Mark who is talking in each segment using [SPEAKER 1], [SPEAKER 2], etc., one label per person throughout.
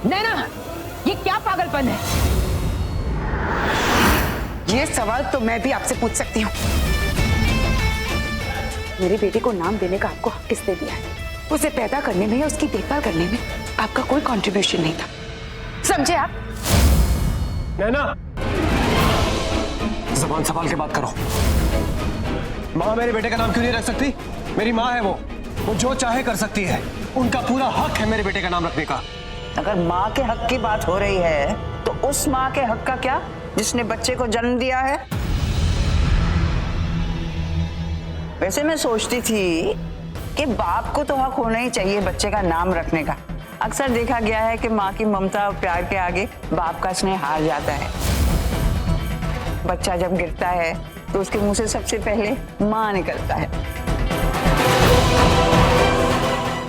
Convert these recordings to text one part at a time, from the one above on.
[SPEAKER 1] नैना, ये क्या पागलपन है?
[SPEAKER 2] ये सवाल तो मैं भी आपसे पूछ सकती हूँ। मेरे बेटे को नाम देने का आपको हक किसने दिया है? उसे पैदा करने में या उसकी देखभाल करने में आपका कोई कंट्रीब्यूशन नहीं था, समझे आप?
[SPEAKER 3] नैना, ज़बान संभाल के बात करो। माँ मेरे बेटे का नाम क्यों नहीं रख सकती? मेरी माँ है वो जो चाहे कर सकती है। उनका पूरा हक है मेरे बेटे का नाम रखने का।
[SPEAKER 4] अगर माँ के हक की बात हो रही है तो उस माँ के हक का क्या जिसने बच्चे को जन्म दिया है? वैसे मैं सोचती थी कि बाप को तो हक होना ही चाहिए बच्चे का नाम रखने का। अक्सर देखा गया है कि माँ की ममता और प्यार के आगे बाप का स्नेह हार जाता है। बच्चा जब गिरता है तो उसके मुंह से सबसे पहले माँ निकलता है।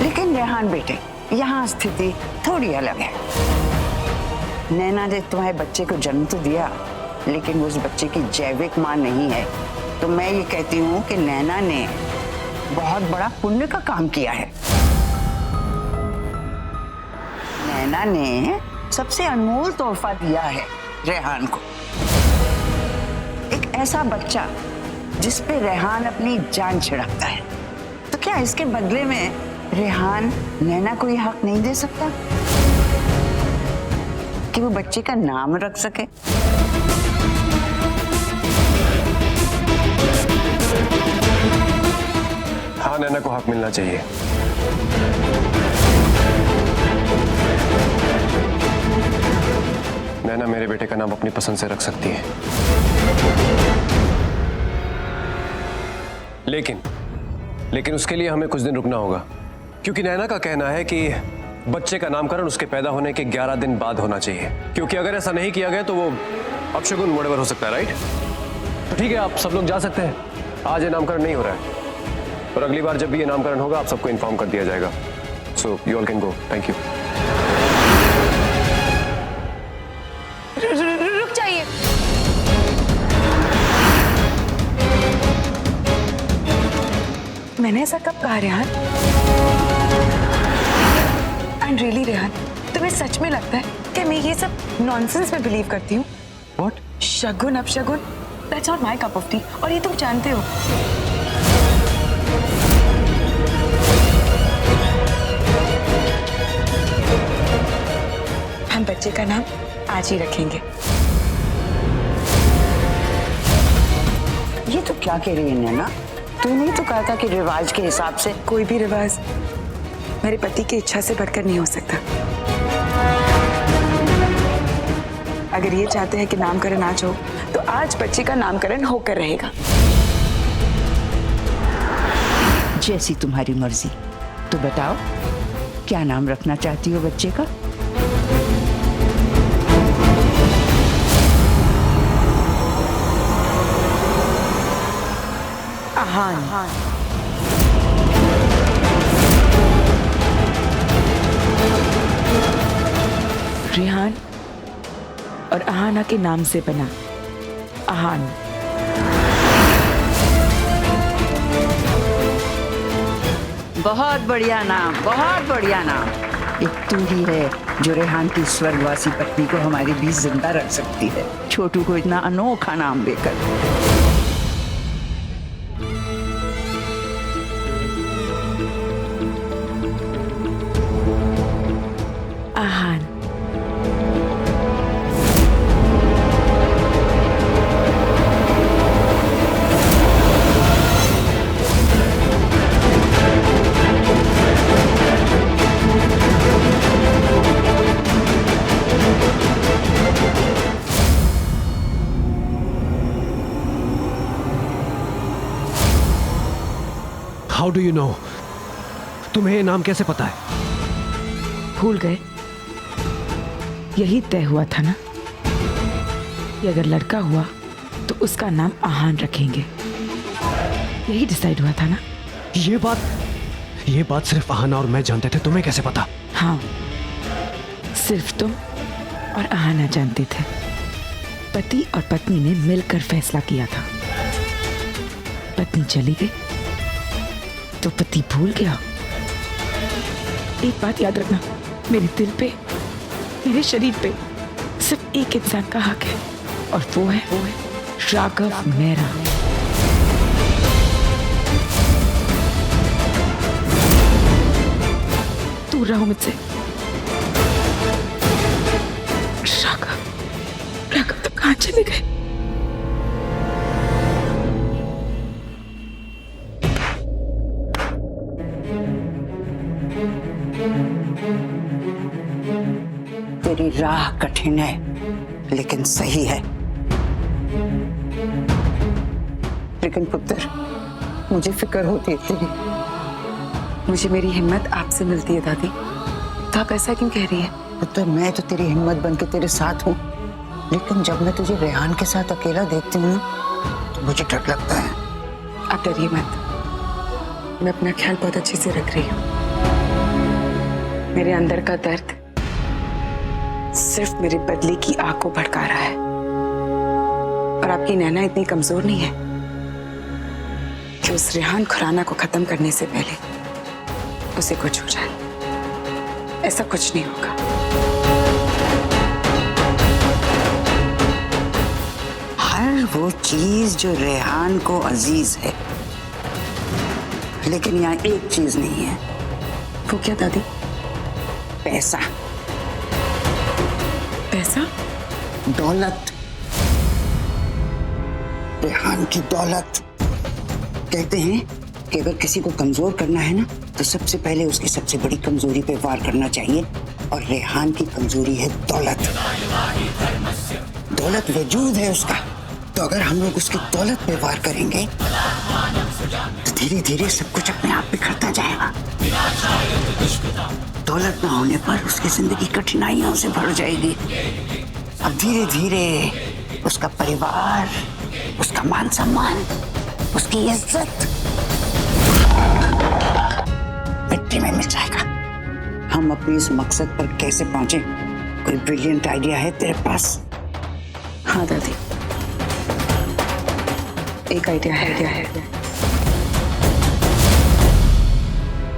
[SPEAKER 4] लेकिन रेहान बेटे, यहाँ स्थिति थोड़ी अलग है। नैना ने तुम्हारे बच्चे को जन्म तो दिया, लेकिन वो उस बच्चे की जैविक माँ नहीं है। तो मैं ये कहती हूँ कि नैना ने बहुत बड़ा पुण्य का काम किया है। नैना ने सबसे अनमोल तोहफा दिया है रेहान को। एक ऐसा बच्चा जिस पे रेहान अपनी जान छिड़कता है। तो क्या इसके बदले में रेहान नैना को यह हक नहीं दे सकता कि वो बच्चे का नाम रख सके?
[SPEAKER 3] हाँ, नैना को हक मिलना चाहिए। नैना मेरे बेटे का नाम अपनी पसंद से रख सकती है। लेकिन उसके लिए हमें कुछ दिन रुकना होगा, क्योंकि नैना का कहना है कि बच्चे का नामकरण उसके पैदा होने के 11 दिन बाद होना चाहिए, क्योंकि अगर ऐसा नहीं किया गया तो वो अपशगुन मोड़ेवर हो सकता है। राइट? तो ठीक है, आप सब लोग जा सकते हैं। आज ये नामकरण नहीं हो रहा है, और अगली बार जब भी ये नामकरण होगा आप सबको इन्फॉर्म कर दिया जाएगा। So you all can go. Thank you.
[SPEAKER 1] रुक जाइए।
[SPEAKER 2] मैंने ऐसा कब कहा रेहान? एंड रियली रेहान, तुम्हें सच में लगता है कि मैं ये सब नॉनसेंस में बिलीव करती हूँ?
[SPEAKER 3] व्हाट?
[SPEAKER 2] शगुन अपशगुन, that's not my cup of T, और ये तुम जानते हो। हम बच्चे का नाम आज ही रखेंगे।
[SPEAKER 4] ये तो क्या कह रही है नैना? तूने तो कहा था कि रिवाज के हिसाब से।
[SPEAKER 2] कोई भी रिवाज मेरे पति की इच्छा से बढ़कर नहीं हो सकता। अगर ये चाहते हैं कि नामकरण आज हो, तो आज बच्चे का नामकरण होकर रहेगा।
[SPEAKER 4] जैसी तुम्हारी मर्जी। तो बताओ, क्या नाम रखना चाहती हो बच्चे का?
[SPEAKER 2] आहान। रेहान और आहाना के नाम से बना आहान।
[SPEAKER 4] बहुत बढ़िया नाम, बहुत बढ़िया नाम। एक तू ही है जो रेहान की स्वर्गवासी पत्नी को हमारे बीच जिंदा रख सकती है, छोटू को इतना अनोखा नाम देकर।
[SPEAKER 2] Aahan.
[SPEAKER 5] How do you know? तुम्हें ये नाम कैसे पता है?
[SPEAKER 2] भूल गए? यही तय हुआ था ना कि अगर लड़का हुआ तो उसका नाम आहान रखेंगे। यही डिसाइड हुआ था ना?
[SPEAKER 5] ये बात सिर्फ आहाना और मैं जानते थे, तुम्हें कैसे पता?
[SPEAKER 2] हाँ, सिर्फ तुम और आहाना जानते थे। पति और पत्नी ने मिलकर फैसला किया था। पत्नी चली गई तो पति भूल गया। एक बात याद रखना, मेरे दिल पे मेरे शरीर पे सिर्फ एक इंसान का हक है, और वो है राघव मेहरा। दूर रहो मुझसे। राघव तो कहाँ चले गए?
[SPEAKER 4] तेरी राह कठिन है लेकिन सही है। लेकिन पुत्र, मुझे फिक्र होती है तेरी।
[SPEAKER 2] मुझे मेरी हिम्मत आपसे मिलती है दादी, तो आप ऐसा क्यों कह रही है?
[SPEAKER 4] पुत्र, मैं तो तेरी हिम्मत बन के तेरे साथ हूँ, लेकिन जब मैं तुझे रेहान के साथ अकेला देखती हूँ तो मुझे डर लगता है।
[SPEAKER 2] आप डरिए मत, मैं अपना ख्याल बहुत अच्छे से रख रही हूँ। मेरे अंदर का दर्द सिर्फ मेरे बदले की आग को भड़का रहा है, और आपकी नैना इतनी कमजोर नहीं है कि उस रेहान खुराना को खत्म करने से पहले उसे कुछ हो जाए। ऐसा कुछ नहीं होगा।
[SPEAKER 4] हर वो चीज जो रेहान को अजीज है, लेकिन यहाँ एक चीज नहीं है।
[SPEAKER 2] वो क्या दादी?
[SPEAKER 4] पैसा,
[SPEAKER 2] पैसा?
[SPEAKER 4] दौलत, रेहान की दौलत। कहते हैं कि अगर किसी को कमजोर करना है ना, तो सबसे पहले उसकी सबसे बड़ी कमजोरी पे वार करना चाहिए, और रेहान की कमजोरी है दौलत। दौलत वजूद है उसका, तो अगर हम लोग उसकी दौलत पे वार करेंगे तो धीरे धीरे सब कुछ अपने आप बिखरता जाएगा। दौलत ना होने पर उसकी जिंदगी कठिनाइयों से भर जाएगी। अब धीरे धीरे उसका परिवार, उसका मान सम्मान, उसकी इज्जत मिट्टी में मिल जाएगा। हम अपने इस मकसद पर कैसे पहुंचे? कोई ब्रिलियंट आइडिया है तेरे पास?
[SPEAKER 2] हाँ दादी, एक आइडिया है।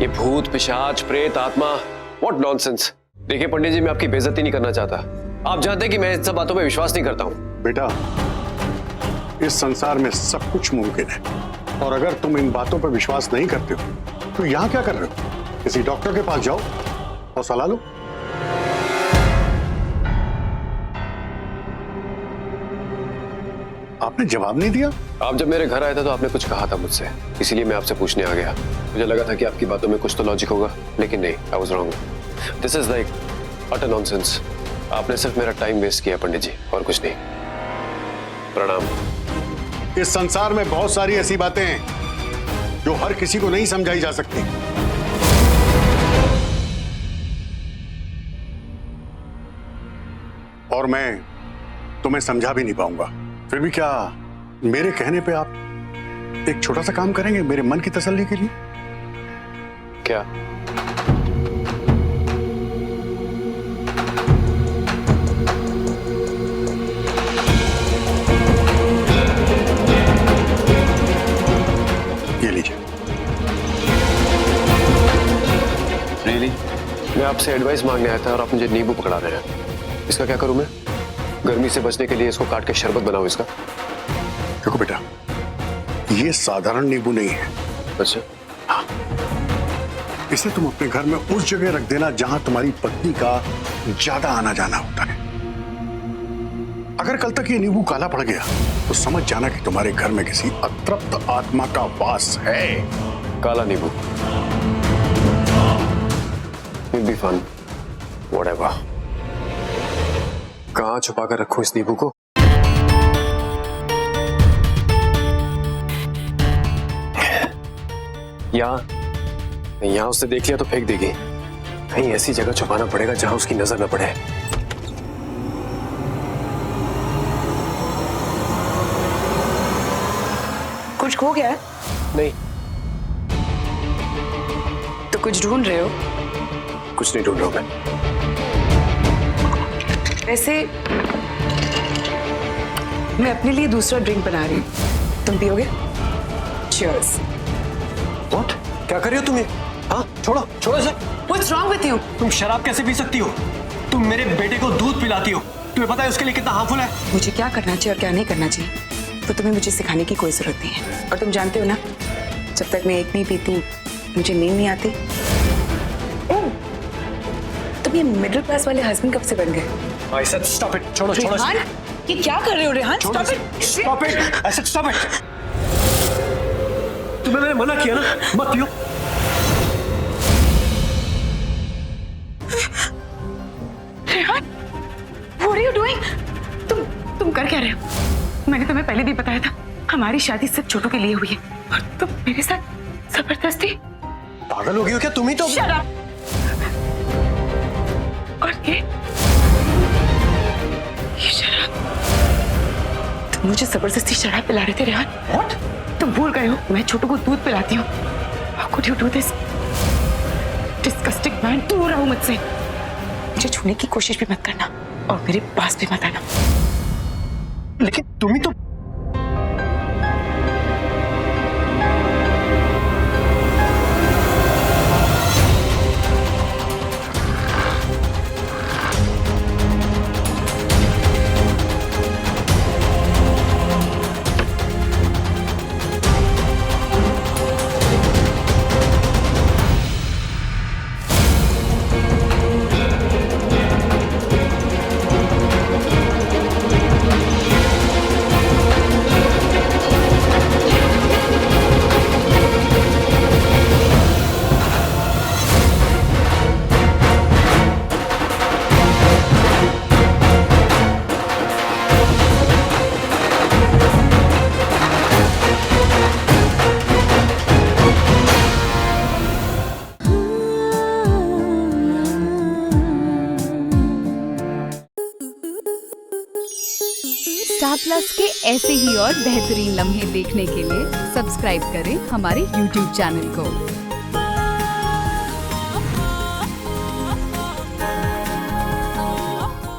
[SPEAKER 3] ये भूत, पिशाच, प्रेत, आत्मा, व्हाट नॉनसेंस। देखिए पंडित जी, मैं आपकी बेइज्जती नहीं करना चाहता। आप जानते हैं कि मैं इन सब बातों पे विश्वास नहीं करता हूँ।
[SPEAKER 6] बेटा, इस संसार में सब कुछ मुमकिन है, और अगर तुम इन बातों पर विश्वास नहीं करते हो तो यहाँ क्या कर रहे हो? किसी डॉक्टर के पास जाओ और सलाह लो। आपने जवाब नहीं दिया।
[SPEAKER 3] आप जब मेरे घर आए थे तो आपने कुछ कहा था मुझसे, इसीलिए मैं आपसे पूछने आ गया। मुझे लगा था कि आपकी बातों में कुछ तो लॉजिक होगा, लेकिन नहीं, I was wrong. This is like utter nonsense. आपने सिर्फ मेरा टाइम वेस्ट किया पंडित जी, और कुछ नहीं। प्रणाम।
[SPEAKER 6] इस संसार में बहुत सारी ऐसी बातें हैं जो हर किसी को नहीं समझाई जा सकती। और मैं तुम्हें समझा भी नहीं पाऊंगा। फिर भी क्या मेरे कहने पे आप एक छोटा सा काम करेंगे मेरे मन की तसल्ली के लिए?
[SPEAKER 3] क्या?
[SPEAKER 6] ये लीजिए।
[SPEAKER 3] रियली? मैं आपसे एडवाइस मांगने आया था और आप मुझे नींबू पकड़ा रहे हैं। इसका क्या करूं मैं? गर्मी से बचने के लिए इसको काट के शरबत बनाऊं इसका?
[SPEAKER 6] देखो बेटा, ये साधारण नींबू नहीं है।
[SPEAKER 3] अच्छा।
[SPEAKER 6] हाँ, इसे तुम अपने घर में उस जगह रख देना जहां तुम्हारी पत्नी का ज्यादा आना जाना होता है। अगर कल तक ये नींबू काला पड़ गया तो समझ जाना कि तुम्हारे घर में किसी अतृप्त आत्मा का वास है।
[SPEAKER 3] काला नींबू। Will be fun. Whatever. कहाँ छुपा कर रखूं इस नींबू को? यहाँ उसने देख लिया तो फेंक देगी। कहीं ऐसी जगह छुपाना पड़ेगा जहां उसकी नजर न पड़े।
[SPEAKER 2] कुछ खो गया है?
[SPEAKER 3] नहीं,
[SPEAKER 2] तो कुछ ढूंढ रहे हो?
[SPEAKER 3] कुछ नहीं ढूंढ रहा हूं मैं।
[SPEAKER 2] वैसे मैं अपने लिए दूसरा ड्रिंक बना रही हूँ, तुम पियोगे? Cheers.
[SPEAKER 3] What? क्या कर रही हो तुम ये? हाँ, छोड़ो, छोड़ो इसे।
[SPEAKER 2] What's wrong with you?
[SPEAKER 3] तुम शराब कैसे पी सकती हो? तुम मेरे बेटे को दूध पिलाती हो, तुम्हें पता है उसके लिए कितना हार्मफुल है?
[SPEAKER 2] मुझे क्या करना चाहिए और क्या नहीं करना चाहिए तो तुम्हें मुझे सिखाने की कोई जरूरत नहीं है। और तुम जानते हो ना, जब तक मैं एक नहीं पीती मुझे नींद नहीं आती। ओह, तुम ये मिडिल क्लास वाले हस्बैंड कब से बन गए?
[SPEAKER 3] I said stop it. छोड़ो छोड़ो।
[SPEAKER 2] रेहान, ये क्या कर रहे हो रेहान?
[SPEAKER 3] छोड़ो
[SPEAKER 2] Stop
[SPEAKER 3] इसे।
[SPEAKER 2] it.
[SPEAKER 3] Stop it. I said stop it. तुम्हें मैंने मना किया ना, मत पियो।
[SPEAKER 2] Rehan, what are you doing? तुम कर क्या रहे हो? मैंने तुम्हें पहले भी बताया था, हमारी शादी सिर्फ छोटू के लिए हुई है और तुम मेरे साथ जबरदस्ती।
[SPEAKER 3] पागल हो गई हो क्या? तुम ही तो।
[SPEAKER 2] Shut up. और ये शराब, तुम मुझे जबरदस्ती शराब पिला रहे थे रेहान। What? तुम भूल गए हो मैं छोटू को दूध पिलाती हूँ। How could you do this? Disgusting man, दूर रहो मुझसे। मुझे छूने की कोशिश भी मत करना और मेरे पास भी मत आना।
[SPEAKER 3] लेकिन तुम ही तो।
[SPEAKER 7] स्टार प्लस के ऐसे ही और बेहतरीन लम्हे देखने के लिए सब्सक्राइब करें हमारे YouTube चैनल को।